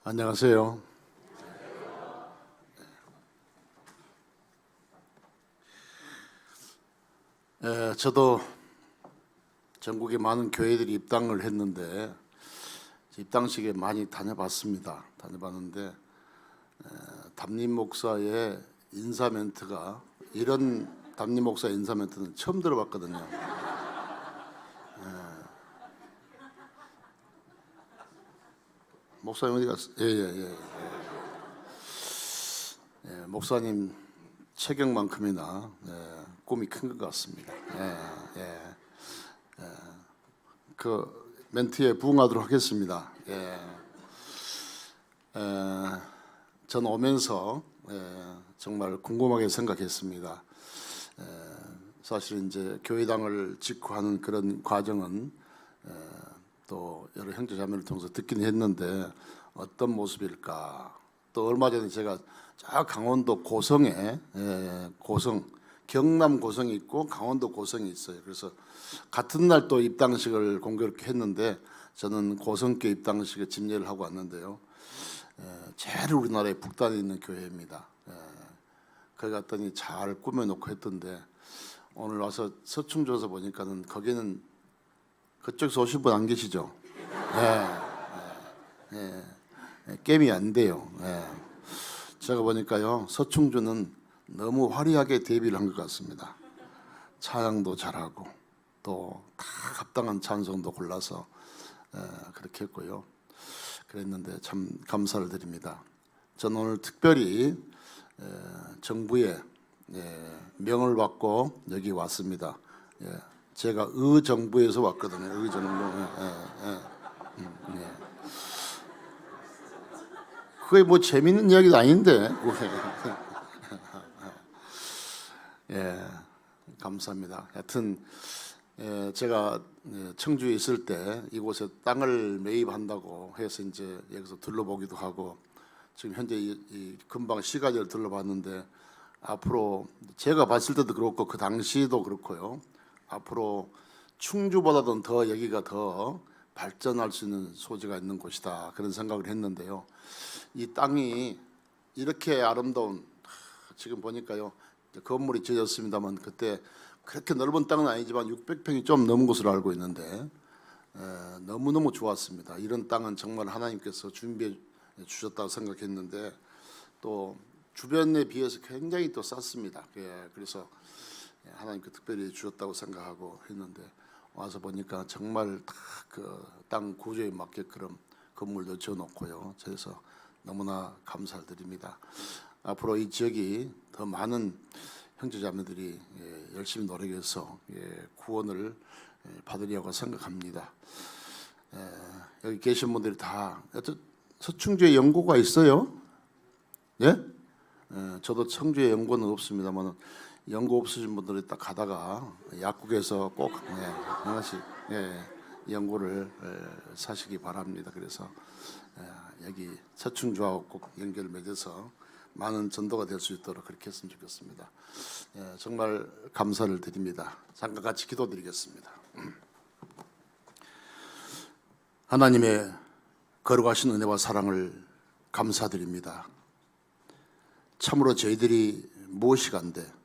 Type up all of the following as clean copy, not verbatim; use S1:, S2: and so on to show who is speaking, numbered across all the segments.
S1: 안녕하세요. 저도 전국에 많은 교회들이 입당을 했는데 입당식에 많이 다녀봤습니다. 다녀봤는데 담임 목사의 인사 멘트가 이런 담임 목사의 인사 멘트는 처음 들어봤거든요. 목사님 어디 갔어? 목사님 체격만큼이나 꿈이 큰 것 같습니다. 그 멘트에 부응하도록 하겠습니다. 전 오면서 정말 궁금하게 생각했습니다. 사실 이제 교회당을 짓고 하는 그런 과정은 또 여러 형제자매를 통해서 듣긴 했는데 어떤 모습일까? 또 얼마 전에 제가 저 강원도 고성에 경남 고성이 있고 강원도 고성이 있어요. 그래서 같은 날 또 입당식을 공교롭게 했는데 저는 고성교 입당식에 집례를 하고 왔는데요. 제일 우리나라에 북단에 있는 교회입니다. 거기 갔더니 잘 꾸며놓고 했던데 오늘 와서 서충주 와서 보니까는 거기는 그쪽에서 오신 분 안 계시죠? 게임이 안 돼요. 제가 보니까요 서충주는 너무 화려하게 데뷔를 한 것 같습니다. 찬양도 잘하고 또 다 합당한 찬송도 골라서 그렇게 했고요. 그랬는데 참 감사를 드립니다. 저는 오늘 특별히 정부의 명을 받고 여기 왔습니다. 제가 의정부에서 왔거든요. 의정부. 그게 뭐 재밌는 이야기도 아닌데. 감사합니다. 하여튼 제가 청주에 있을 때 이곳에 땅을 매입한다고 해서 이제 여기서 둘러보기도 하고 지금 현재 이 금방 시가지를 둘러봤는데 앞으로 제가 봤을 때도 그렇고 그 당시도 그렇고요. 앞으로 충주보다도 더 여기가 더 발전할 수 있는 소지가 있는 곳이다 그런 생각을 했는데요. 이 땅이 이렇게 아름다운 지금 보니까요 건물이 지어졌습니다만 그때 그렇게 넓은 땅은 아니지만 600평이 좀 넘은 것으로 알고 있는데 너무너무 좋았습니다. 이런 땅은 정말 하나님께서 준비해 주셨다고 생각했는데 또 주변에 비해서 굉장히 또 쌌습니다. 그래서 하나님께 특별히 주셨다고 생각하고 했는데 와서 보니까 정말 다 그 땅 구조에 맞게끔 건물도 지어놓고요. 그래서 너무나 감사를 드립니다. 앞으로 이 지역이 더 많은 형제자매들이 열심히 노력해서 구원을 받으려고 생각합니다. 여기 계신 분들이 다 서충주에 연고가 있어요? 저도 청주에 연고는 없습니다만 연고 없으신 분들이 딱 가다가 약국에서 꼭 하나씩 연고를 사시기 바랍니다. 그래서 여기 서충주하고 꼭 연결을 맺어서 많은 전도가 될 수 있도록 그렇게 했으면 좋겠습니다. 정말 감사를 드립니다. 잠깐 같이 기도드리겠습니다. 하나님의 거룩하신 은혜와 사랑을 감사드립니다. 참으로 저희들이 무엇이간데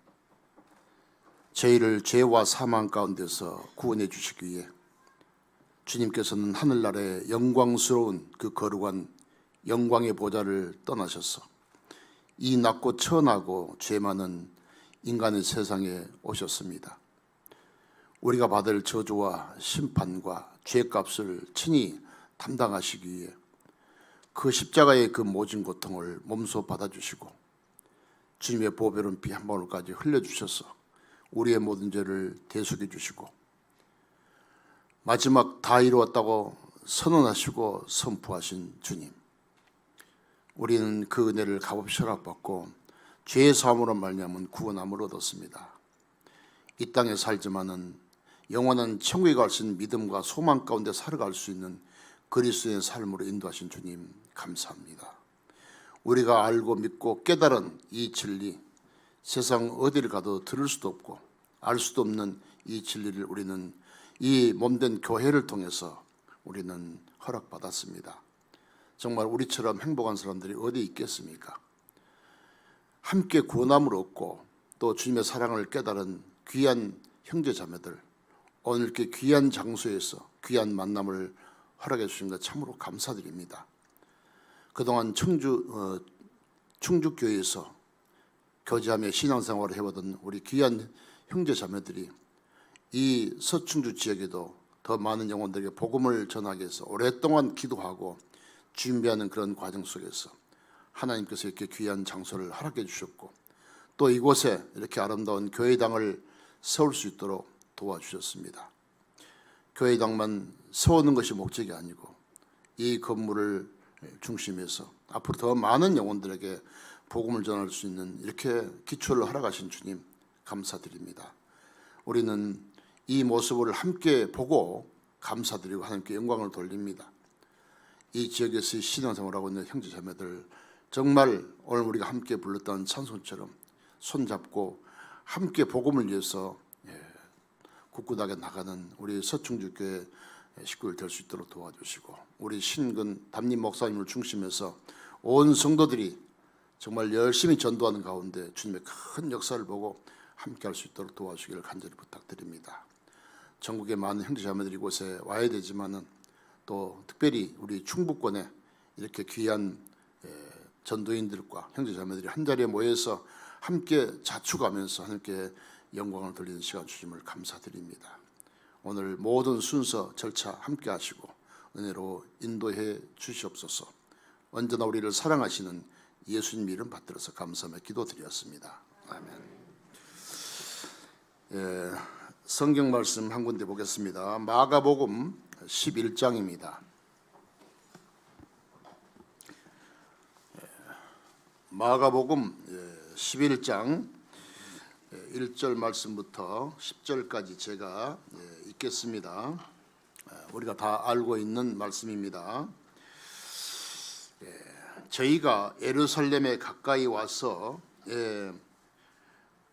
S1: 저희를 죄와 사망 가운데서 구원해 주시기 위해 주님께서는 하늘나라의 영광스러운 그 거룩한 영광의 보좌를 떠나셔서 이 낮고 천하고 죄 많은 인간의 세상에 오셨습니다. 우리가 받을 저주와 심판과 죄값을 친히 담당하시기 위해 그 십자가의 그 모진 고통을 몸소 받아주시고 주님의 보배로운 피 한 방울까지 흘려주셔서 우리의 모든 죄를 대속해 주시고 마지막 다 이루었다고 선언하시고 선포하신 주님, 우리는 그 은혜를 값없이 허락받고 죄의 사함으로 말미암은 구원함을 얻었습니다. 이 땅에 살지만은 영원한 천국에 갈 수 있는 믿음과 소망 가운데 살아갈 수 있는 그리스도의 삶으로 인도하신 주님 감사합니다. 우리가 알고 믿고 깨달은 이 진리, 세상 어디를 가도 들을 수도 없고 알 수도 없는 이 진리를 우리는 이 몸된 교회를 통해서 우리는 허락받았습니다. 정말 우리처럼 행복한 사람들이 어디 있겠습니까? 함께 구원함을 얻고 또 주님의 사랑을 깨달은 귀한 형제자매들, 오늘 이렇게 귀한 장소에서 귀한 만남을 허락해 주신 것 참으로 감사드립니다. 그동안 충주교회에서 교제하며 신앙생활을 해오던 우리 귀한 형제자매들이 이 서충주 지역에도 더 많은 영혼들에게 복음을 전하기 위해서 오랫동안 기도하고 준비하는 그런 과정 속에서 하나님께서 이렇게 귀한 장소를 허락해 주셨고 또 이곳에 이렇게 아름다운 교회당을 세울 수 있도록 도와주셨습니다. 교회당만 세우는 것이 목적이 아니고 이 건물을 중심에서 앞으로 더 많은 영혼들에게 복음을 전할 수 있는 이렇게 기초를 허락하신 주님 감사드립니다. 우리는 이 모습을 함께 보고 감사드리고 하나님께 영광을 돌립니다. 이 지역에서 신앙생활하고 있는 형제자매들 정말 오늘 우리가 함께 불렀던 찬송처럼 손잡고 함께 복음을 위해서 굳굳하게 나가는 우리 서충주교회 식구들 될 수 있도록 도와주시고 우리 신근 담임 목사님을 중심해서 온 성도들이 정말 열심히 전도하는 가운데 주님의 큰 역사를 보고 함께 할 수 있도록 도와주시기를 간절히 부탁드립니다. 전국의 많은 형제자매들이 이곳에 와야 되지만은 또 특별히 우리 충북권에 이렇게 귀한 전도인들과 형제자매들이 한자리에 모여서 함께 자축하면서 하나님께 영광을 돌리는 시간 주심을 감사드립니다. 오늘 모든 순서 절차 함께 하시고 은혜로 인도해 주시옵소서. 언제나 우리를 사랑하시는 예수님 이름 받들어서 감사하며 기도드렸습니다. 아멘. 성경 말씀 한 군데 보겠습니다. 마가복음 11장입니다. 마가복음 11장 1절 말씀부터 10절까지 제가 읽겠습니다. 우리가 다 알고 있는 말씀입니다. 저희가 예루살렘에 가까이 와서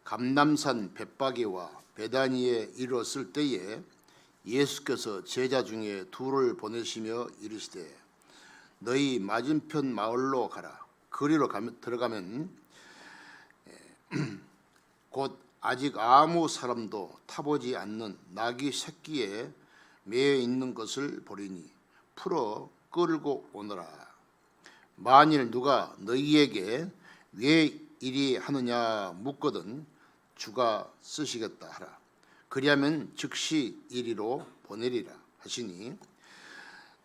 S1: 감람산 벳바게와 베다니에 이르렀을 때에 예수께서 제자 중에 둘을 보내시며 이르시되 너희 맞은편 마을로 가라. 거리로 들어가면 곧 아직 아무 사람도 타보지 않는 나귀 새끼에 매여 있는 것을 보리니 풀어 끌고 오너라. 만일 누가 너희에게 왜 이리 하느냐 묻거든 주가 쓰시겠다 하라. 그리하면 즉시 이리로 보내리라 하시니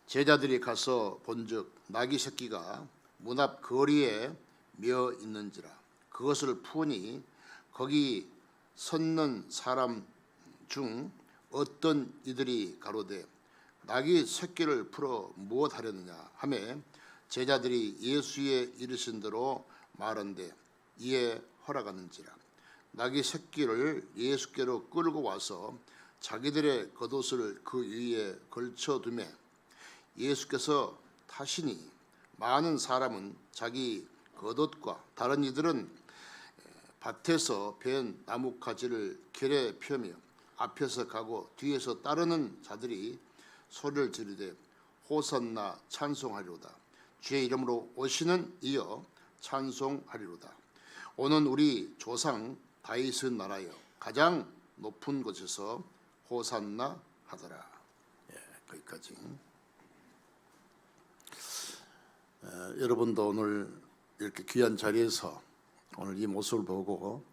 S1: 제자들이 가서 본즉 나귀 새끼가 문 앞 거리에 매어 있는지라. 그것을 푸니 거기 섰는 사람 중 어떤 이들이 가로되 나귀 새끼를 풀어 무엇하려느냐 하매 제자들이 예수의 이르신 대로 말한대 이에 허락하는지라. 나귀 새끼를 예수께로 끌고 와서 자기들의 겉옷을 그 위에 걸쳐두매 예수께서 타시니 많은 사람은 자기 겉옷과 다른 이들은 밭에서 벤 나뭇가지를 결에 펴며 앞에서 가고 뒤에서 따르는 자들이 소리를 지르되 호산나 찬송하리로다. 주의 이름으로 오시는 이여 찬송하리로다. 오는 우리 조상 다윗의 나라여 가장 높은 곳에서 호산나 하더라. 거기까지. 여러분도 오늘 이렇게 귀한 자리에서 오늘 이 모습을 보고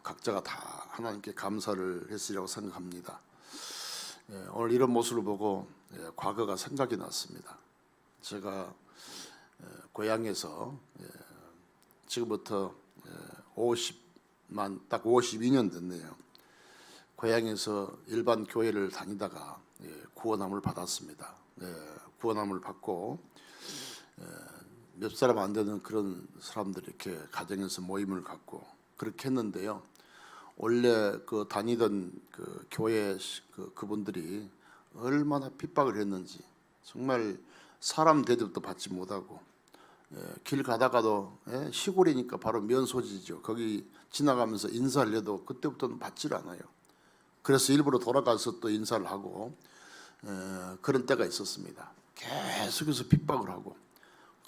S1: 각자가 다 하나님께 감사를 했으리라고 생각합니다. 오늘 이런 모습을 보고 과거가 생각이 났습니다. 제가 고향에서 지금부터 딱 52년 됐네요. 고향에서 일반 교회를 다니다가 구원함을 받았습니다. 구원함을 받고 몇 사람 안 되는 그런 사람들이 이렇게 가정에서 모임을 갖고 그렇게 했는데요. 원래 그 다니던 그 교회 그분들이 얼마나 핍박을 했는지 정말 사람 대접도 받지 못하고 길 가다가도 시골이니까 바로 면소지죠. 거기 지나가면서 인사를 해도 그때부터는 받질 않아요. 그래서 일부러 돌아가서 또 인사를 하고 그런 때가 있었습니다. 계속해서 핍박을 하고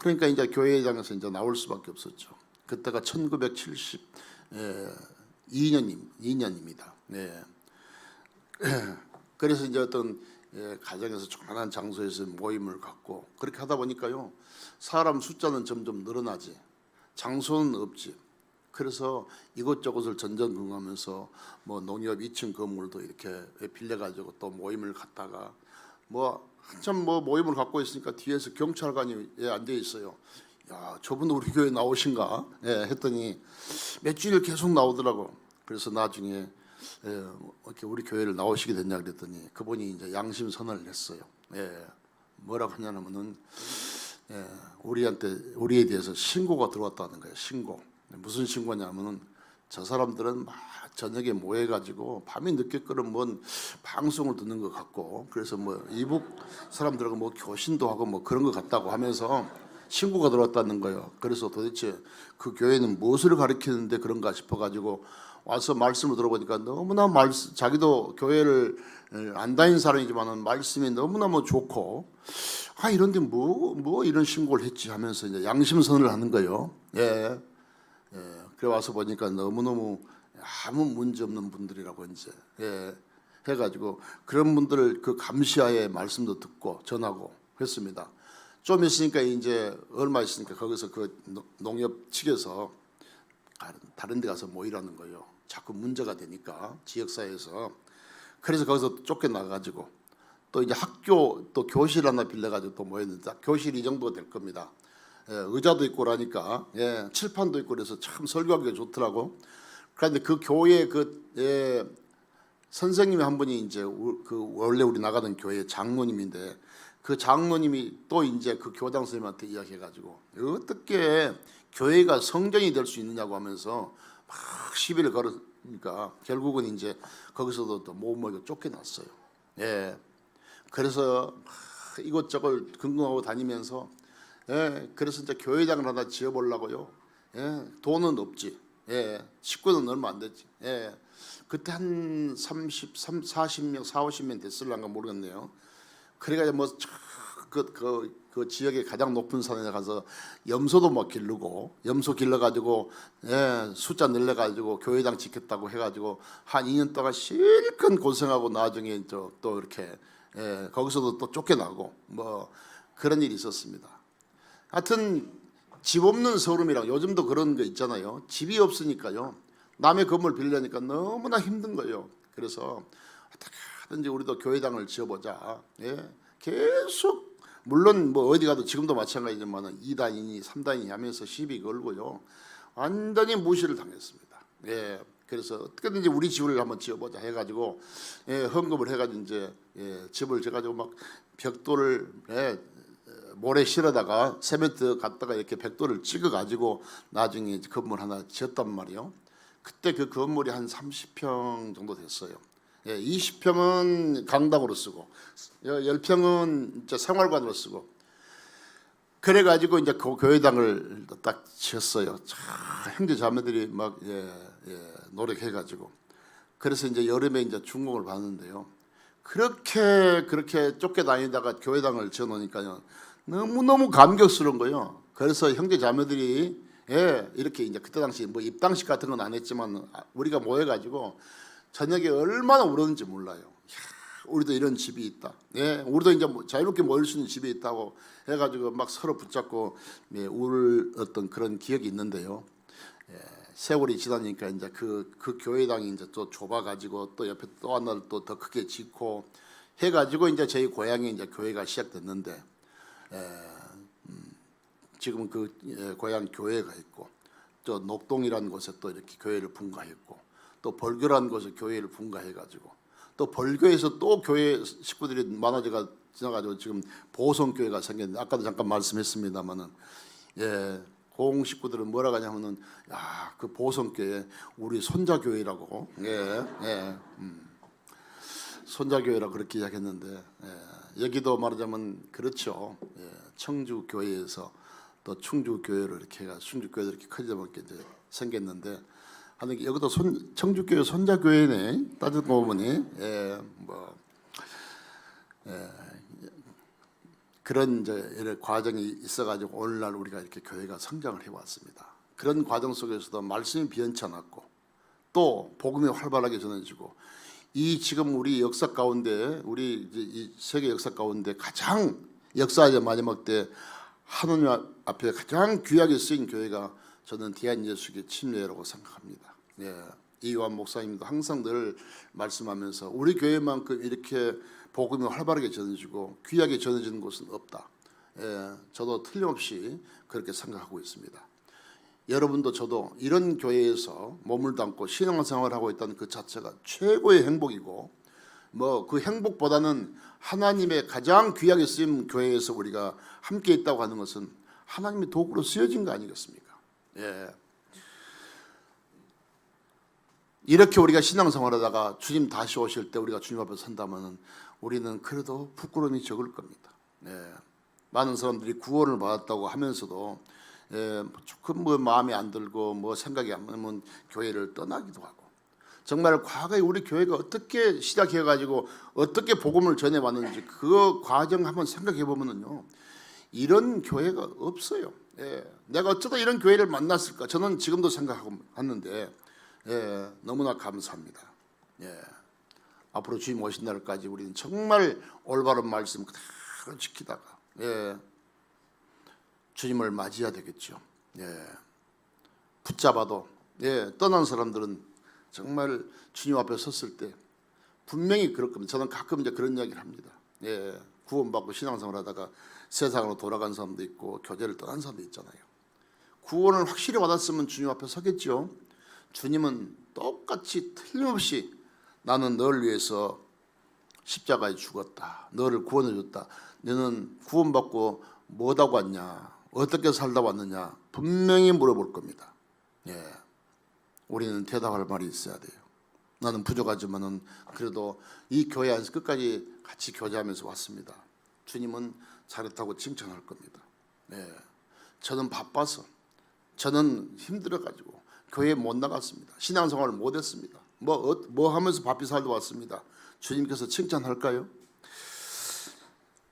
S1: 그러니까 이제 교회장에서 이제 나올 수밖에 없었죠. 그때가 1972년입니다. 네. 그래서 이제 어떤 가정에서 조그만한 장소에서 모임을 갖고 그렇게 하다 보니까요, 사람 숫자는 점점 늘어나지 장소는 없지. 그래서 이곳저곳을 전전긍긍하면서 뭐 농협 2층 건물도 이렇게 빌려가지고 또 모임을 갖다가 뭐 한참 뭐 모임을 갖고 있으니까 뒤에서 경찰관이 앉아 있어요. 야, 저분 우리 교회 나오신가? 했더니 몇 주일 계속 나오더라고. 그래서 나중에 이렇게 우리 교회를 나오시게 됐냐 그랬더니 그분이 이제 양심 선언을 했어요. 뭐라고 하냐면은 우리에 대해서 신고가 들어왔다는 거예요. 신고. 무슨 신고냐면은 저 사람들은 막 저녁에 모여가지고 밤이 늦게 끓은 뭔 방송을 듣는 것 같고, 그래서 뭐 이북 사람들하고 뭐 교신도 하고 뭐 그런 것 같다고 하면서 신고가 들어왔다는 거예요. 그래서 도대체 그 교회는 무엇을 가르치는데 그런가 싶어가지고 와서 말씀을 들어보니까 너무나 자기도 교회를 안 다닌 사람이지만은 말씀이 너무너무 좋고, 아 이런데 뭐 이런 신고를 했지 하면서 이제 양심선언을 하는 거예요. 그래 와서 보니까 너무너무 아무 문제 없는 분들이라고 이제 해가지고 그런 분들을 그 감시하에 말씀도 듣고 전하고 했습니다. 좀 있으니까 이제 얼마 있으니까 거기서 그 농협 측에서 다른 데 가서 모이라는 거예요. 자꾸 문제가 되니까 지역사회에서. 그래서 거기서 쫓겨나가지고 또 이제 학교 또 교실 하나 빌려가지고 또 모였는데 교실 이 정도 될 겁니다. 의자도 있고 그러니까 칠판도 있고 그래서 참 설교하기가 좋더라고. 그런데 그 교회 선생님이 한 분이 이제 그 원래 우리 나가던 교회 장로님인데 그 장로님이 또 이제 그 교장 선생님한테 이야기해가지고 어떻게 교회가 성전이 될 수 있느냐고 하면서 막 시비를 걸으니까 결국은 이제 거기서도 또 모험하게 쫓겨났어요. 그래서 이것저것 궁금하고 다니면서 그래서 이제 교회장을 하나 지어보려고요. 돈은 없지. 식구는 얼마 안 됐지. 그때 한 40명, 50명 됐을란가 모르겠네요. 그래가지고 뭐 그 지역의 가장 높은 산에 가서 염소도 막 기르고 염소 길러가지고 숫자 늘려가지고 교회장 지켰다고 해가지고 한 2년 동안 실컷 고생하고 나중에 또 이렇게 거기서도 또 쫓겨나고 뭐 그런 일이 있었습니다. 하여튼 집 없는 서름이랑 요즘도 그런 거 있잖아요. 집이 없으니까요. 남의 건물 빌려니까 너무나 힘든 거예요. 그래서 어떻게 하든지 우리도 교회당을 지어보자. 계속 물론 뭐 어디 가도 지금도 마찬가지지만 2단이니 3단이니 하면서 시비 걸고요. 완전히 무시를 당했습니다. 그래서 어떻게든지 우리 집을 한번 지어보자 해가지고 헌금을 해가지고 이제 집을 지어가지고 막 벽돌을 모래 실어다가 세멘트 갖다가 이렇게 벽돌을 찍어가지고 나중에 건물 하나 지었단 말이에요. 그때 그 건물이 한 30평 정도 됐어요. 20평은 강당으로 쓰고 10평은 이제 생활관으로 쓰고 그래가지고 이제 그 교회당을 딱 지었어요. 형제 자매들이 막 노력해가지고 그래서 이제 여름에 이제 중공을 받는데요. 그렇게 쫓겨다니다가 교회당을 지어놓으니까요. 너무너무 감격스러운 거예요. 그래서 형제 자매들이 이렇게 이제 그때 당시 뭐 입당식 같은 건 안 했지만 우리가 모여가지고 저녁에 얼마나 울었는지 몰라요. 우리도 이런 집이 있다. 우리도 이제 자유롭게 모일 수 있는 집이 있다고 해가지고 막 서로 붙잡고 울 어떤 그런 기억이 있는데요. 세월이 지나니까 이제 그 교회당이 이제 또 좁아가지고 또 옆에 또 하나를 또 더 크게 짓고 해가지고 이제 저희 고향에 이제 교회가 시작됐는데 지금 그 고향 교회가 있고 또 녹동이라는 곳에 또 이렇게 교회를 분가했고 또 벌교라는 곳에 교회를 분가해가지고 또 벌교에서 또 교회 식구들이 많아져가 지나가지고 지금 보성교회가 생겼는데 아까도 잠깐 말씀했습니다마는 고흥 식구들은 뭐라고 하냐면은 그 보성교회 우리 손자교회라고 손자교회라고 그렇게 이야기했는데 여기도 말하자면 그렇죠. 청주교회에서 또 충주교회로 이렇게 해가 충주교회도 이렇게 커지다 보니까 이제 생겼는데 하는 여기도 청주교회 손자교회네 따지고 보면 그런 이제 이런 과정이 있어가지고 오늘날 우리가 이렇게 교회가 성장을 해왔습니다. 그런 과정 속에서도 말씀이 변치 않았고 또 복음이 활발하게 전해지고 이 지금 우리 역사 가운데 우리 이제 이 세계 역사 가운데 가장 역사의 마지막 때 하느님 앞에 가장 귀하게 쓰인 교회가 저는 대한예수교 침례라고 생각합니다. 예, 이완 목사님도 항상 늘 말씀하면서 우리 교회만큼 이렇게 복음이 활발하게 전해지고 귀하게 전해지는 곳은 없다. 예, 저도 틀림없이 그렇게 생각하고 있습니다. 여러분도 저도 이런 교회에서 몸을 담고 신앙생활을 하고 있다는 그 자체가 최고의 행복이고 뭐 그 행복보다는 하나님의 가장 귀하게 쓰임 교회에서 우리가 함께 있다고 하는 것은 하나님의 도구로 쓰여진 거 아니겠습니까? 예. 이렇게 우리가 신앙생활하다가 주님 다시 오실 때 우리가 주님 앞에 선다면 우리는 그래도 부끄러움이 적을 겁니다. 예. 많은 사람들이 구원을 받았다고 하면서도 조금 뭐 마음에 안 들고 뭐 생각이 안 나면 교회를 떠나기도 하고 정말 과거에 우리 교회가 어떻게 시작해가지고 어떻게 복음을 전해왔는지 그 과정 한번 생각해 보면은요 이런 교회가 없어요. 예. 내가 어쩌다 이런 교회를 만났을까 저는 지금도 생각하고 왔는데 예. 너무나 감사합니다. 예. 앞으로 주님 오신 날까지 우리는 정말 올바른 말씀 그대로 지키다가 예. 주님을 맞이해야 되겠죠. 예. 붙잡아도 예. 떠난 사람들은 정말 주님 앞에 섰을 때 분명히 그럴 겁니다. 저는 가끔 이제 그런 이야기를 합니다. 예. 구원받고 신앙생활하다가 세상으로 돌아간 사람도 있고 교제를 떠난 사람도 있잖아요. 구원을 확실히 받았으면 주님 앞에 서겠죠. 주님은 똑같이 틀림없이 나는 너를 위해서 십자가에 죽었다. 너를 구원해 줬다. 너는 구원받고 뭐하고 왔냐? 어떻게 살다 왔느냐? 분명히 물어볼 겁니다. 예. 우리는 대답할 말이 있어야 돼요. 나는 부족하지만은 그래도 이 교회 안에서 끝까지 같이 교제하면서 왔습니다. 주님은 잘했다고 칭찬할 겁니다. 예. 저는 바빠서 저는 힘들어가지고 교회 못 나갔습니다. 신앙생활을 못했습니다. 뭐 하면서 바삐 살다 왔습니다. 주님께서 칭찬할까요?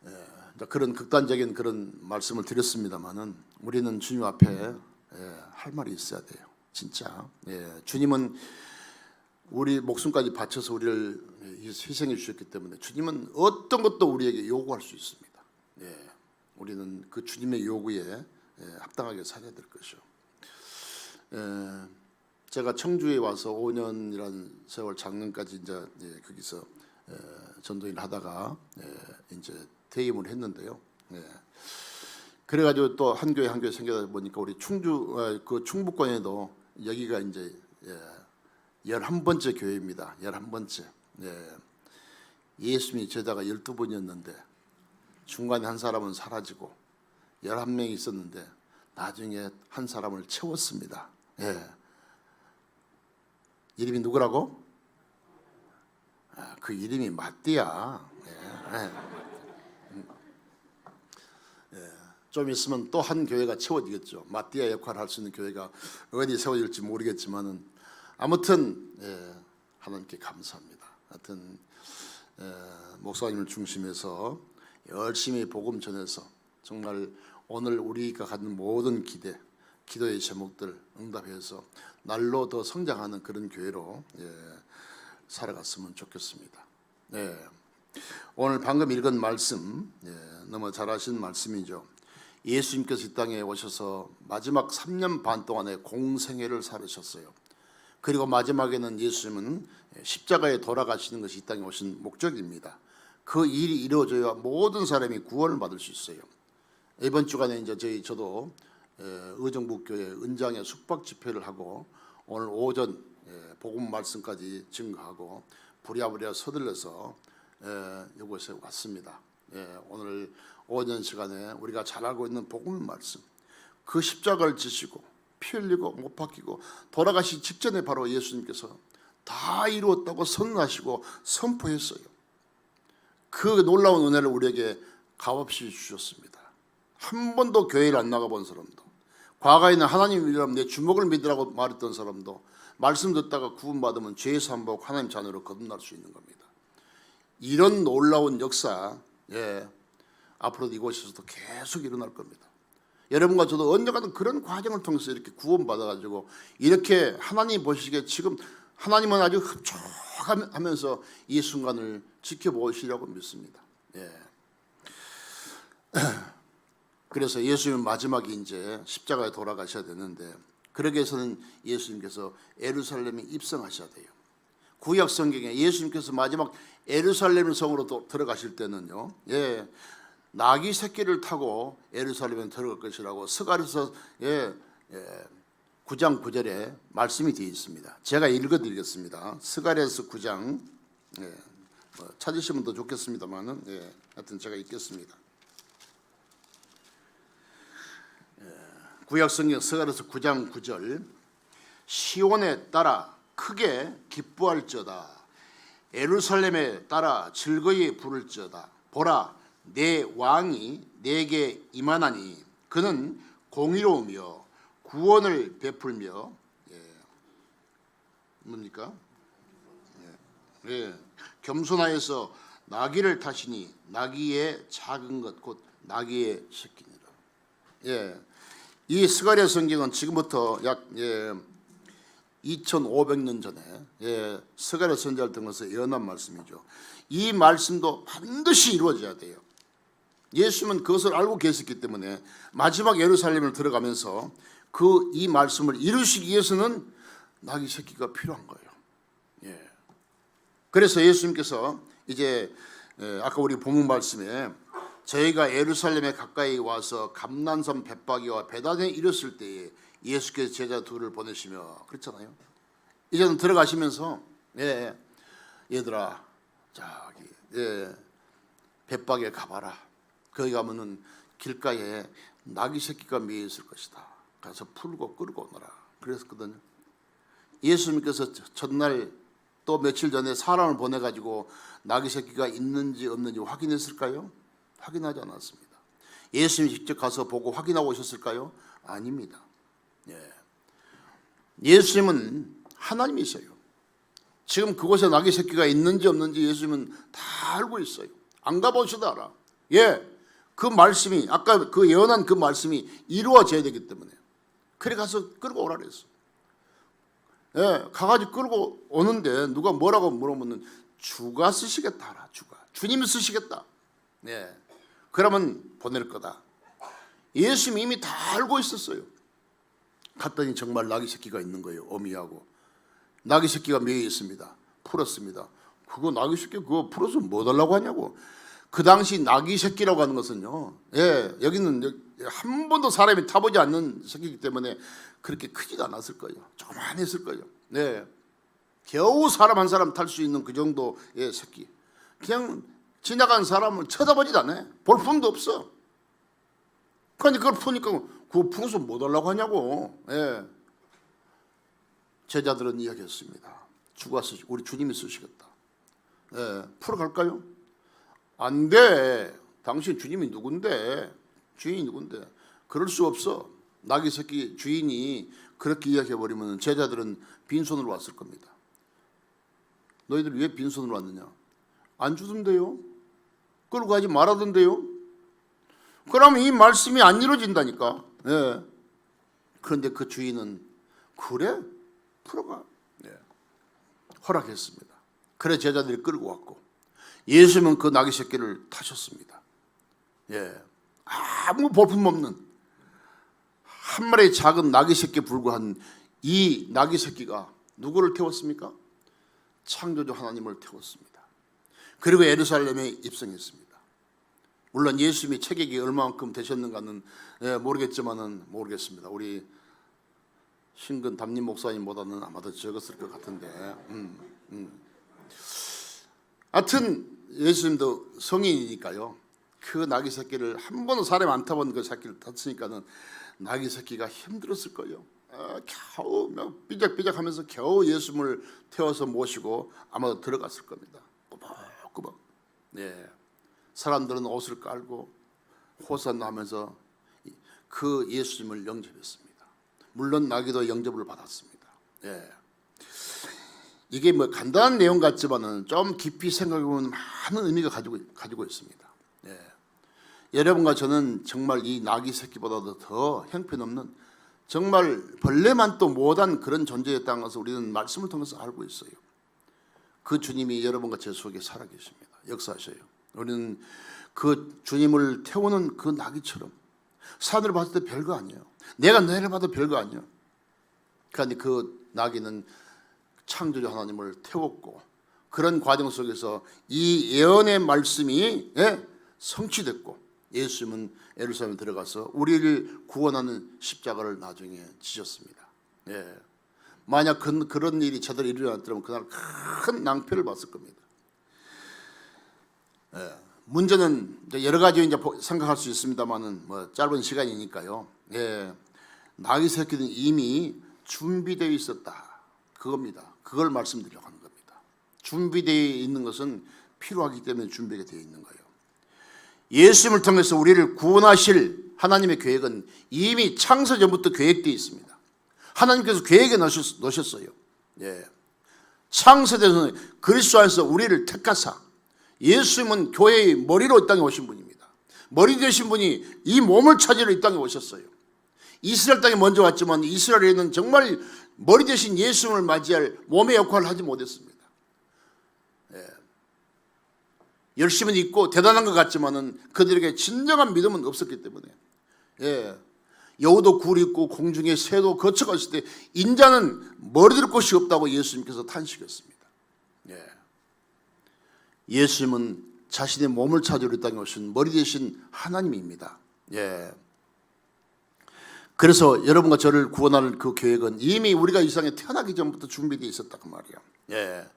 S1: 예. 그런 극단적인 그런 말씀을 드렸습니다만은 우리는 주님 앞에 할 말이 있어야 돼요. 진짜 주님은 우리 목숨까지 바쳐서 우리를 희생해 주셨기 때문에 주님은 어떤 것도 우리에게 요구할 수 있습니다. 우리는 그 주님의 요구에 합당하게 살아야 될 것이요. 제가 청주에 와서 5년이란 세월 작년까지 이제 거기서 전도일 하다가 이제 퇴임을 했는데요. 그래가지고 또 한 교회 생겨다 보니까 우리 그 충북권에도 여기가 이제 11번째 교회입니다. 11번째. 예수님이 제자가 12분이었는데 중간에 한 사람은 사라지고 11명이 있었는데 나중에 한 사람을 채웠습니다. 이름이 누구라고? 그 이름이 마띠아. 좀 있으면 또 한 교회가 채워지겠죠. 마띠아 역할을 할 수 있는 교회가 어디 세워질지 모르겠지만은 아무튼 하나님께 감사합니다. 하여튼 목사님을 중심해서 열심히 복음 전해서 정말 오늘 우리가 갖는 모든 기도의 제목들 응답해서 날로 더 성장하는 그런 교회로 살아갔으면 좋겠습니다. 오늘 방금 읽은 말씀 너무 잘 아시는 말씀이죠. 예수님께서 이 땅에 오셔서 마지막 3년 반 동안의 공생애를 살으셨어요. 그리고 마지막에는 예수님은 십자가에 돌아가시는 것이 이 땅에 오신 목적입니다. 그 일이 이루어져야 모든 사람이 구원을 받을 수 있어요. 이번 주간에 이제 저도 의정부교회 은장에 숙박 집회를 하고 오늘 오전 복음 말씀까지 증거하고 부랴부랴 서둘러서 이곳에 왔습니다. 오늘 오전 시간에 우리가 잘 알고 있는 복음 말씀, 그 십자가를 지시고 피 흘리고 못 박히고 돌아가시기 직전에 바로 예수님께서 다 이루었다고 선언하시고 선포했어요. 그 놀라운 은혜를 우리에게 값없이 주셨습니다. 한 번도 교회를 안 나가본 사람도, 과거에는 하나님 이라면 내 주먹을 믿으라고 말했던 사람도 말씀 듣다가 구원받으면 죄 사함받고 하나님 자녀로 거듭날 수 있는 겁니다. 이런 놀라운 역사, 앞으로도 이곳에서도 계속 일어날 겁니다. 여러분과 저도 언젠가는 그런 과정을 통해서 이렇게 구원받아가지고 이렇게 하나님 보시기에 지금 하나님은 아주 흡족하면서 이 순간을 지켜보시라고 믿습니다. 예. 그래서 예수님 마지막에 이제 십자가에 돌아가셔야 되는데, 그러기 위해서는 예수님께서 예루살렘에 입성하셔야 돼요. 구약 성경에 예수님께서 마지막 예루살렘 성으로 들어가실 때는요, 나귀 새끼를 타고 예루살렘에 들어갈 것이라고 스가랴서 9장 9절에 말씀이 되어 있습니다. 제가 읽어드리겠습니다. 스가랴서 9장, 찾으시면 더 좋겠습니다만은, 하여튼 제가 읽겠습니다. 구약 성경 스가랴서 9장 9절, 시온에 따라 크게 기뻐할지어다. 예루살렘에 따라 즐거이 부를지어다. 보라, 내 왕이 내게 임하나니 그는 공의로우며 구원을 베풀며, 뭡니까? 겸손하여서 나귀를 타시니 나귀의 작은 것 곧 나귀의 새끼니라. 이 스가랴 성경은 지금부터 약 2500년 전에 스가랴 선지자를 통해서 예언한 말씀이죠. 이 말씀도 반드시 이루어져야 돼요. 예수님은 그것을 알고 계셨기 때문에 마지막 예루살렘을 들어가면서 이 말씀을 이루시기 위해서는 나귀 새끼가 필요한 거예요. 그래서 예수님께서 이제 아까 우리 본문 말씀에 저희가 예루살렘에 가까이 와서 감난산 벳바기와 베단에 이르렀을 때에 예수께서 제자 둘을 보내시며 그렇잖아요. 이제는 들어가시면서 얘들아, 저기 벳바기에 가봐라. 거기 가면은 길가에 나귀 새끼가 매여 있을 것이다. 가서 풀고 끌고 오너라. 그랬거든요. 예수님께서 첫날 또 며칠 전에 사람을 보내가지고 나귀 새끼가 있는지 없는지 확인했을까요? 확인하지 않았습니다. 예수님이 직접 가서 보고 확인하고 오셨을까요? 아닙니다. 예수님은 하나님이세요. 지금 그곳에 나귀 새끼가 있는지 없는지 예수님은 다 알고 있어요. 안 가보셔도 알아. 그 말씀이 아까 그 예언한 그 말씀이 이루어져야 되기 때문에 그래 가서 끌고 오라 그랬어. 가가지고 끌고 오는데 누가 뭐라고 물어보면 주가 쓰시겠다 하라. 주님이 쓰시겠다. 그러면 보낼 거다. 예수님이 이미 다 알고 있었어요. 갔더니 정말 나귀 새끼가 있는 거예요. 어미하고 나귀 새끼가 매여 있습니다. 풀었습니다. 그거 나귀 새끼 그거 풀어서 뭐 달라고 하냐고. 그 당시 나귀 새끼라고 하는 것은요, 여기는 한 번도 사람이 타보지 않는 새끼이기 때문에 그렇게 크지도 않았을 거예요. 조그만했을 거예요. 겨우 사람 한 사람 탈 수 있는 그 정도의 새끼. 그냥 지나간 사람을 쳐다보지도 않아. 볼품도 없어. 그런데 그걸 푸니까 그거 풀어서 뭐 달라고 하냐고. 제자들은 이야기했습니다. 주가 우리 주님이 쓰시겠다. 풀어갈까요? 안 돼. 당신 주님이 누군데? 주인이 누군데? 그럴 수 없어. 나귀 새끼 주인이 그렇게 이야기해버리면 제자들은 빈손으로 왔을 겁니다. 너희들 왜 빈손으로 왔느냐? 안 주던데요? 끌고 가지 말아던데요? 그러면 이 말씀이 안 이루어진다니까. 그런데 그 주인은 그래? 풀어가. 허락했습니다. 그래 제자들이 끌고 왔고 예수님은 그 나귀 새끼를 타셨습니다. 아무 볼품없는 한 마리의 작은 나귀 새끼에 불과한 이 나귀 새끼가 누구를 태웠습니까? 창조주 하나님을 태웠습니다. 그리고 예루살렘에 입성했습니다. 물론 예수님이 체격이 얼마만큼 되셨는가는 모르겠습니다. 우리 신근 담임 목사님보다는 아마도 적었을 것 같은데 하여튼 예수님도 성인이니까요. 그 나귀 새끼를 한 번도 사람이 안 타본 그 새끼를 탔으니까는 나귀 새끼가 힘들었을 거예요. 겨우 삐작삐작하면서 겨우 예수님을 태워서 모시고 아마도 들어갔을 겁니다. 꾸벅꾸벅. 사람들은 옷을 깔고 호산나 하면서 그 예수님을 영접했습니다. 물론 나귀도 영접을 받았습니다. 이게 뭐 간단한 내용 같지만은 좀 깊이 생각해보면 많은 의미가 가지고 있습니다. 여러분과 저는 정말 이 나귀 새끼보다도 더 형편없는 정말 벌레만 또 못한 그런 존재였다는 것을 우리는 말씀을 통해서 알고 있어요. 그 주님이 여러분과 제 속에 살아계십니다. 역사하셔요. 우리는 그 주님을 태우는 그 나귀처럼 산을 봤을 때 별거 아니에요. 내가 내려봐도 별거 아니에요. 그런데 그 나귀는 창조주 하나님을 태웠고 그런 과정 속에서 이 예언의 말씀이 성취됐고 예수님은 예루살렘에 들어가서 우리를 구원하는 십자가를 나중에 지셨습니다. 만약 그런 일이 제대로 일어났더라면 그날 큰 낭패를 봤을 겁니다. 문제는 여러 가지 이제 생각할 수 있습니다만은 뭐 짧은 시간이니까요. 나귀 새끼는 이미 준비되어 있었다. 그겁니다. 그걸 말씀드리려고 하는 겁니다. 준비되어 있는 것은 필요하기 때문에 준비가 되어 있는 거예요. 예수님을 통해서 우리를 구원하실 하나님의 계획은 이미 창세 전부터 계획되어 있습니다. 하나님께서 계획에 넣으셨어요. 창세전에 그리스도 안에서 우리를 택하사 예수님은 교회의 머리로 이 땅에 오신 분입니다. 머리 되신 분이 이 몸을 찾으러 이 땅에 오셨어요. 이스라엘 땅에 먼저 왔지만 이스라엘에는 정말 머리 되신 예수님을 맞이할 몸의 역할을 하지 못했습니다. 열심은 있고 대단한 것 같지만은 그들에게 진정한 믿음은 없었기 때문에 여우도 굴 있고 공중에 새도 거쳐갔을 때 인자는 머리 들 곳이 없다고 예수님께서 탄식했습니다. 예수님은 자신의 몸을 찾으러 이 땅에 오신 머리 되신 하나님입니다. 그래서 여러분과 저를 구원하는 그 계획은 이미 우리가 이 세상에 태어나기 전부터 준비되어 있었다 그 말이야.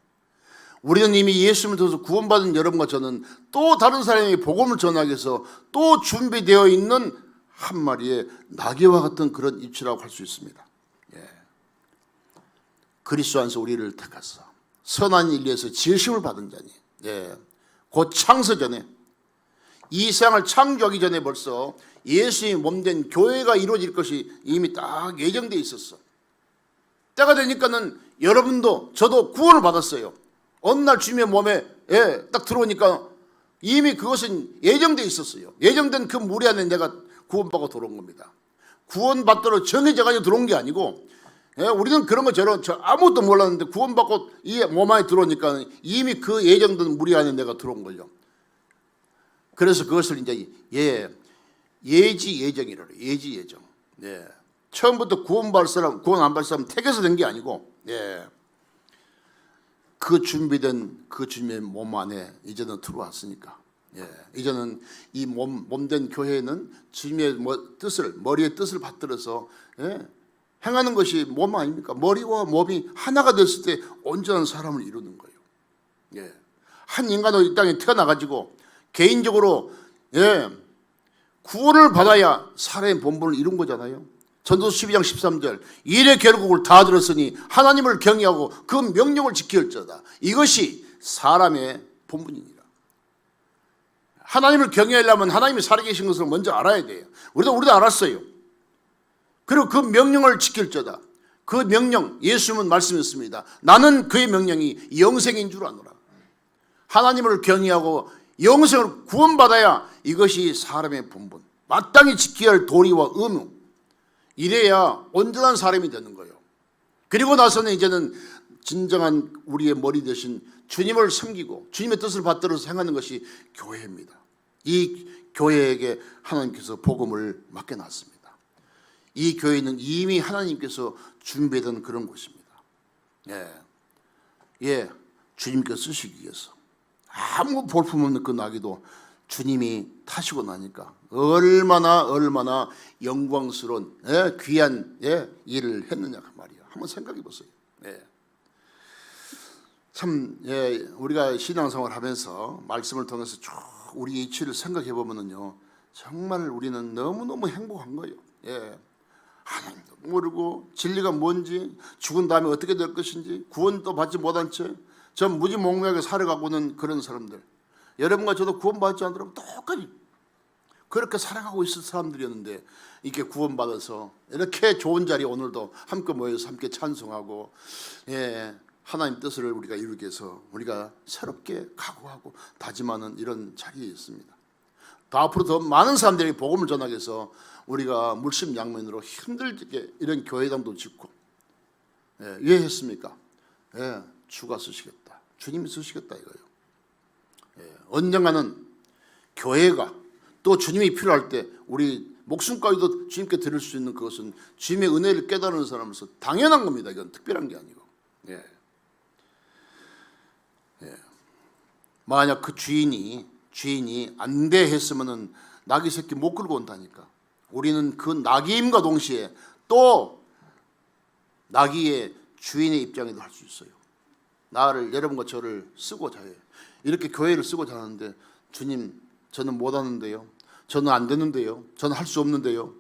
S1: 우리는 이미 예수님을 통해서 구원받은 여러분과 저는 또 다른 사람에게 복음을 전하기 위해서 또 준비되어 있는 한 마리의 나귀와 같은 그런 입체라고 할 수 있습니다. 그리스도 안에서 우리를 택하사 선한 일 위해서 지으심을 받은 자니 곧 창세전에 이 세상을 창조하기 전에 벌써 예수님이 몸된 교회가 이루어질 것이 이미 딱 예정되어 있었어. 때가 되니까는 여러분도 저도 구원을 받았어요. 어느 날 주님의 몸에 딱 들어오니까 이미 그것은 예정되어 있었어요. 예정된 그 무리 안에 내가 구원받고 들어온 겁니다. 구원받도록 정해져가지고 들어온 게 아니고 우리는 그런 거 저런 아무것도 몰랐는데 구원받고 이 몸 안에 들어오니까 이미 그 예정된 무리 안에 내가 들어온 거죠. 그래서 그것을 이제 예지 예정이라고 해요. 예지 예정. 처음부터 구원받을 사람, 구원 안 받을 사람 택해서 된 게 아니고 그 준비된 그 주님의 몸 안에 이제는 들어왔으니까 이제는 이 몸된 교회는 주님의 뜻을 머리의 뜻을 받들어서 행하는 것이 몸 아닙니까? 머리와 몸이 하나가 됐을 때 온전한 사람을 이루는 거예요. 한 인간으로 이 땅에 태어나가지고 개인적으로 구원을 받아야 사람의 본분을 이룬 거잖아요. 전도서 12장 13절 일의 결국을 다 들었으니 하나님을 경외하고 그 명령을 지킬지어다. 이것이 사람의 본분이니라. 하나님을 경외하려면 하나님이 살아계신 것을 먼저 알아야 돼요. 우리도 알았어요. 그리고 그 명령을 지킬지어다. 그 명령 예수님은 말씀했습니다. 나는 그의 명령이 영생인 줄 아노라. 하나님을 경외하고 영생을 구원받아야 이것이 사람의 본분, 마땅히 지켜야 할 도리와 의무. 이래야 온전한 사람이 되는 거예요. 그리고 나서는 이제는 진정한 우리의 머리 대신 주님을 섬기고 주님의 뜻을 받들어서 행하는 것이 교회입니다. 이 교회에게 하나님께서 복음을 맡겨놨습니다. 이 교회는 이미 하나님께서 준비된 그런 곳입니다. 주님께서 쓰시기 위해서 아무 볼품없는 그 나귀도 주님이 타시고 나니까 얼마나 영광스러운 귀한 일을 했느냐 그 말이에요. 한번 생각해 보세요. 참 우리가 신앙생활을 하면서 말씀을 통해서 쭉 우리 이치를 생각해 보면은요 정말 우리는 너무너무 행복한 거예요. 하나님도 모르고 진리가 뭔지 죽은 다음에 어떻게 될 것인지 구원도 받지 못한 채 전 무지몽매하게 살아가고는 그런 사람들, 여러분과 저도 구원받지 않더라도 똑같이 그렇게 살아가고 있을 사람들이었는데 이렇게 구원받아서 이렇게 좋은 자리에 오늘도 함께 모여서 함께 찬송하고 하나님 뜻을 우리가 이루기 위해서 우리가 새롭게 각오하고 다짐하는 이런 자리에 있습니다. 더 앞으로 더 많은 사람들에게 복음을 전하기 위해서 우리가 물심양면으로 힘들게 이런 교회당도 짓고, 왜 했습니까? 주가 쓰시겠다, 주님이 쓰시겠다 이거예요. 언젠가는 교회가 또 주님이 필요할 때 우리 목숨까지도 주님께 드릴 수 있는 그것은 주님의 은혜를 깨달은 사람으로서 당연한 겁니다. 이건 특별한 게 아니고. 만약 그 주인이 안 돼 했으면은 나귀 새끼 못 끌고 온다니까. 우리는 그 나귀임과 동시에 또 나귀의 주인의 입장에도 할 수 있어요. 나를, 여러분과 저를 쓰고자 해요. 이렇게 교회를 쓰고자 하는데, 주님 저는 못 하는데요, 저는 안 되는데요, 저는 할 수 없는데요,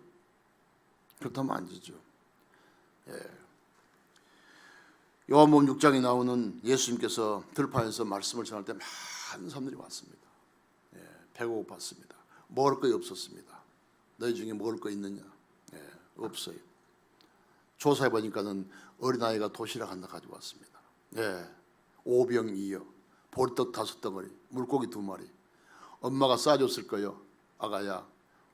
S1: 그렇다면 안 되죠. 요한복음 6장에 나오는 예수님께서 들판에서 말씀을 전할 때 많은 사람들이 왔습니다. 배가 고팠습니다. 먹을 것이 없었습니다. 너희 중에 먹을 거 있느냐? 없어요. 조사해 보니까는 어린아이가 도시락 하나 가지고 왔습니다. 5병 2여, 보리떡 5덩어리, 물고기 2마리. 엄마가 싸줬을 거요. 아가야,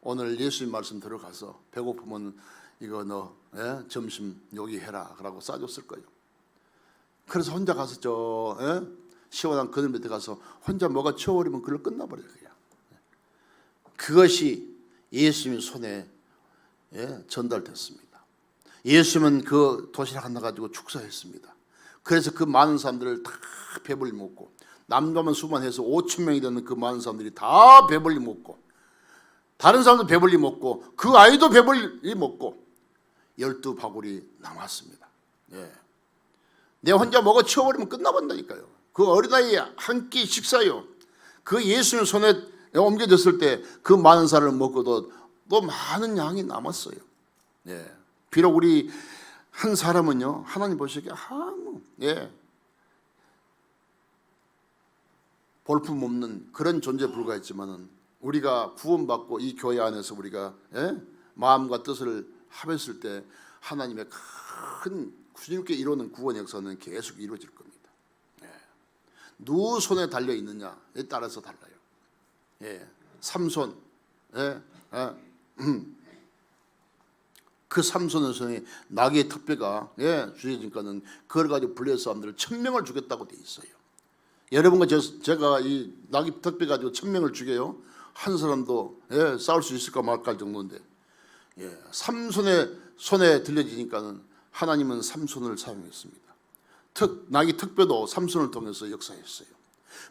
S1: 오늘 예수님 말씀 들어가서 배고프면 이거 너 점심 여기 해라 라고 싸줬을 거요. 그래서 혼자 가서 저 시원한 그늘 밑에 가서 혼자 뭐가 치워버리면 그걸 끝나버려요. 그냥. 그것이 예수님 손에 전달됐습니다. 예수님은 그 도시락 하나 가지고 축사했습니다. 그래서 그 많은 사람들을 다 배불리 먹고, 남자만 수만해서 5천 명이 되는 그 많은 사람들이 다 배불리 먹고, 다른 사람도 배불리 먹고, 그 아이도 배불리 먹고 12바구리 남았습니다. 내 혼자 먹어 치워버리면 끝나본다니까요. 그 어린아이 한 끼 식사요, 그 예수님 손에 옮겨졌을 때 그 많은 사람을 먹고도 또 많은 양이 남았어요. 비록 우리 한 사람은요, 하나님 보시기에 아무 볼품 없는 그런 존재에 불과했지만은, 우리가 구원받고 이 교회 안에서 우리가 마음과 뜻을 합했을 때 하나님의 큰 주님께 이루는 구원 역사는 계속 이루어질 겁니다. 누구 손에 달려 있느냐에 따라서 달라요. 삼손, 그 삼손의 손에 나귀의 턱뼈가 주어지니까는 그걸 가지고 블레셋 사람들을 1000명을 죽였다고 돼 있어요. 여러분과 제가 이 나귀 턱뼈 가지고 1000명을 죽여요, 한 사람도 싸울 수 있을까 말까 할 정도인데, 삼손의 손에 들려지니까는 하나님은 삼손을 사용했습니다. 나귀 턱뼈도 삼손을 통해서 역사했어요.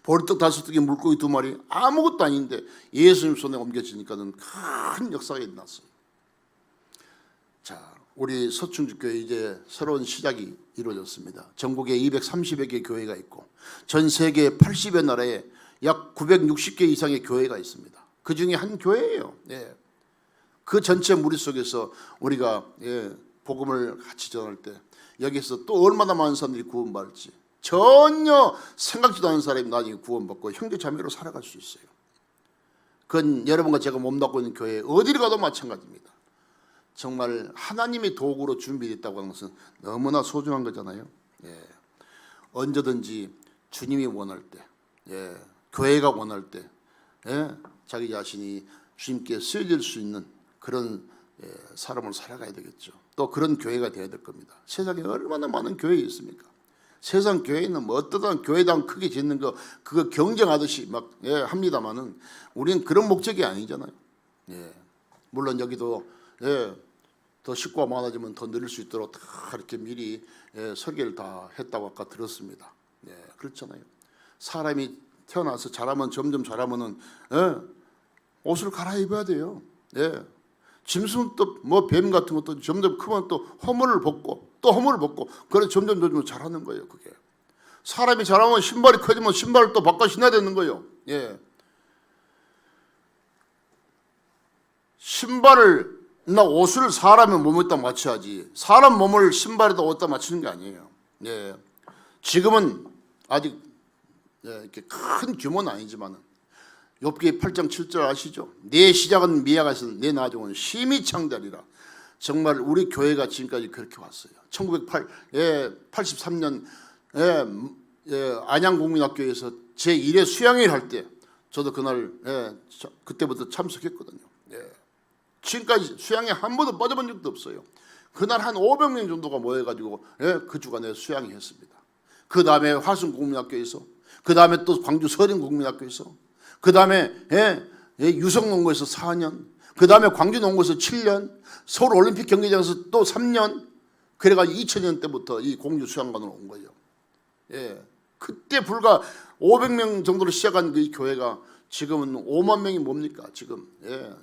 S1: 보리떡 5개, 물고기 2마리, 아무것도 아닌데 예수님 손에 옮겨지니까는 큰 역사가 일어났어요. 자, 우리 서충주교회 이제 새로운 시작이 이루어졌습니다. 전국에 230여 개 교회가 있고, 전 세계 80여 나라에 약 960개 이상의 교회가 있습니다. 그 중에 한 교회예요. 그 전체 무리 속에서 우리가 복음을 같이 전할 때 여기서 또 얼마나 많은 사람들이 구원받을지 전혀 생각지도 않은 사람이 나중에 구원받고 형제 자매로 살아갈 수 있어요. 그건 여러분과 제가 몸담고 있는 교회 어디를 가도 마찬가지입니다. 정말 하나님의 도구로 준비됐다고 하는 것은 너무나 소중한 거잖아요. 언제든지 주님이 원할 때, 교회가 원할 때 자기 자신이 주님께 쓰여질 수 있는 그런 사람을 살아가야 되겠죠. 또 그런 교회가 되어야 될 겁니다. 세상에 얼마나 많은 교회 있습니까? 세상 교회는 뭐 어떠한 교회당 크게 짓는 거 그거 경쟁하듯이 막 합니다만은 우리는 그런 목적이 아니잖아요. 물론 여기도 더 식구가 많아지면 더 늘릴 수 있도록 다 이렇게 미리 설계를 다 했다고 아까 들었습니다. 그렇잖아요. 사람이 태어나서 자라면 점점 자라면은 옷을 갈아입어야 돼요. 짐승은 또 뭐 뱀 같은 것도 점점 크면 또 허물을 벗고 또 허물을 벗고, 그래서 점점 자라는 거예요. 그게 사람이 자라면 신발이 커지면 신발을 또 바꿔 신어야 되는 거예요. 신발을 나 옷을 사람의 몸에다 맞춰야지 사람 몸을 신발에다 옷에다 맞추는 게 아니에요. 지금은 아직 이렇게 큰 규모는 아니지만은 욥기 8장 7절 아시죠? 내 시작은 미약하서 내 나중은 심히 창대하리라. 정말 우리 교회가 지금까지 그렇게 왔어요. 1983년 안양국민학교에서 제1회 수양회를 할 때 저도 그날 그때부터 참석했거든요. 지금까지 수양회 한 번도 빠져본 적도 없어요. 그날 한 500명 정도가 모여가지고 그 주간에 수양회 했습니다. 그 다음에 화순국민학교에서, 그 다음에 또 광주 서린국민학교에서, 그 다음에 유성농구에서 4년, 그 다음에 광주농구에서 7년, 서울올림픽 경기장에서 또 3년, 그래가지고 2000년 때부터 이 공주 수양관으로 온 거예요. 그때 불과 500명 정도로 시작한 그 교회가 지금은 5만 명이 뭡니까? 지금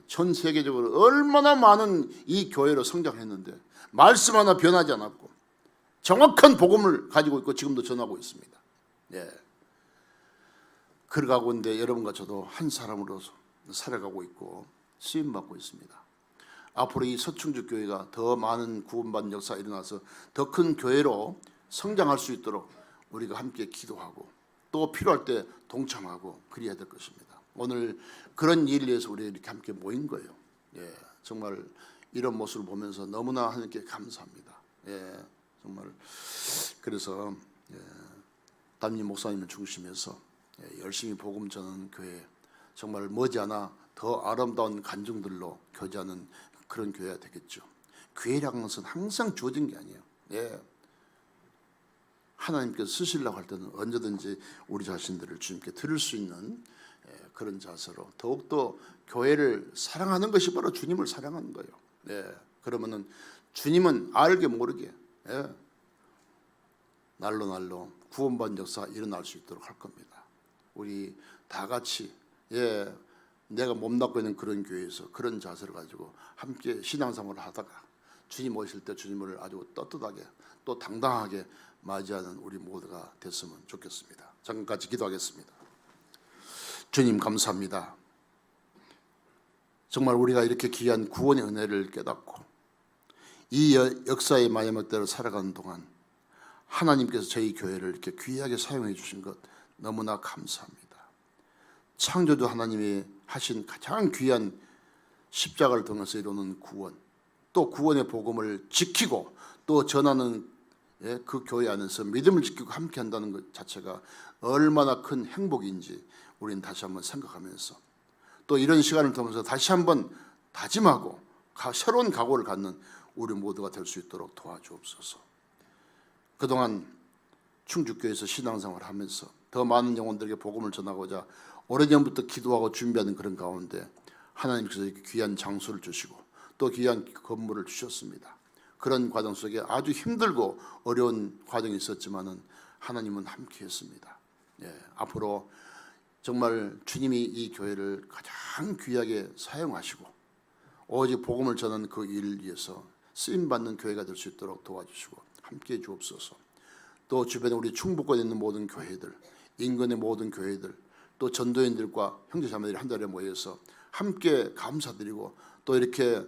S1: 전 세계적으로 얼마나 많은 이 교회로 성장했는데 말씀 하나 변하지 않았고 정확한 복음을 가지고 있고 지금도 전하고 있습니다. 그러가고 있는데 여러분과 저도 한 사람으로서 살아가고 있고 쓰임받고 있습니다. 앞으로 이 서충주 교회가 더 많은 구원받는 역사가 일어나서 더 큰 교회로 성장할 수 있도록 우리가 함께 기도하고 또 필요할 때 동참하고 그래야 될 것입니다. 오늘 그런 일을 위해서 우리가 이렇게 함께 모인 거예요. 정말 이런 모습을 보면서 너무나 하나님께 감사합니다. 정말 그래서 담임 목사님을 중심해서 열심히 복음 전하는 교회, 정말 머지않아 더 아름다운 간증들로 교제하는 그런 교회가 되겠죠. 교회라는 것은 항상 주어진 게 아니에요. 하나님께서 쓰시려고 할 때는 언제든지 우리 자신들을 주님께 드릴 수 있는 그런 자세로 더욱더 교회를 사랑하는 것이 바로 주님을 사랑하는 거예요. 그러면은 주님은 알게 모르게 날로 구원받는 역사가 일어날 수 있도록 할 겁니다. 우리 다 같이 내가 몸담고 있는 그런 교회에서 그런 자세를 가지고 함께 신앙생활을 하다가 주님 오실 때 주님을 아주 떳떳하게 또 당당하게 맞이하는 우리 모두가 됐으면 좋겠습니다. 잠깐 같이 기도하겠습니다. 주님 감사합니다. 정말 우리가 이렇게 귀한 구원의 은혜를 깨닫고 이 역사의 마지막대로 살아가는 동안 하나님께서 저희 교회를 이렇게 귀하게 사용해 주신 것 너무나 감사합니다. 창조주 하나님이 하신 가장 귀한 십자가를 통해서 이루는 구원, 또 구원의 복음을 지키고 또 전하는 그 교회 안에서 믿음을 지키고 함께 한다는 것 자체가 얼마나 큰 행복인지 우리는 다시 한번 생각하면서 또 이런 시간을 통해서 다시 한번 다짐하고 새로운 각오를 갖는 우리 모두가 될 수 있도록 도와주옵소서. 그동안 충주교회에서 신앙생활을 하면서 더 많은 영혼들에게 복음을 전하고자 오래전부터 기도하고 준비하는 그런 가운데 하나님께서 이렇게 귀한 장소를 주시고 또 귀한 건물을 주셨습니다. 그런 과정 속에 아주 힘들고 어려운 과정이 있었지만은 하나님은 함께 했습니다. 앞으로 정말 주님이 이 교회를 가장 귀하게 사용하시고 오직 복음을 전하는 그 일을 위해서 쓰임받는 교회가 될 수 있도록 도와주시고 함께해 주옵소서. 또 주변에 우리 충북권에 있는 모든 교회들, 인근의 모든 교회들, 또 전도인들과 형제자매들이 한 자리에 모여서 함께 감사드리고 또 이렇게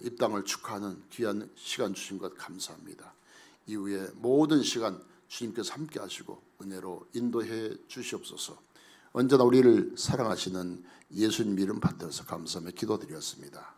S1: 입당을 축하하는 귀한 시간 주신 것 감사합니다. 이후에 모든 시간 주님께서 함께 하시고 은혜로 인도해 주시옵소서. 언제나 우리를 사랑하시는 예수님 이름 받들어서 감사하며 기도드렸습니다.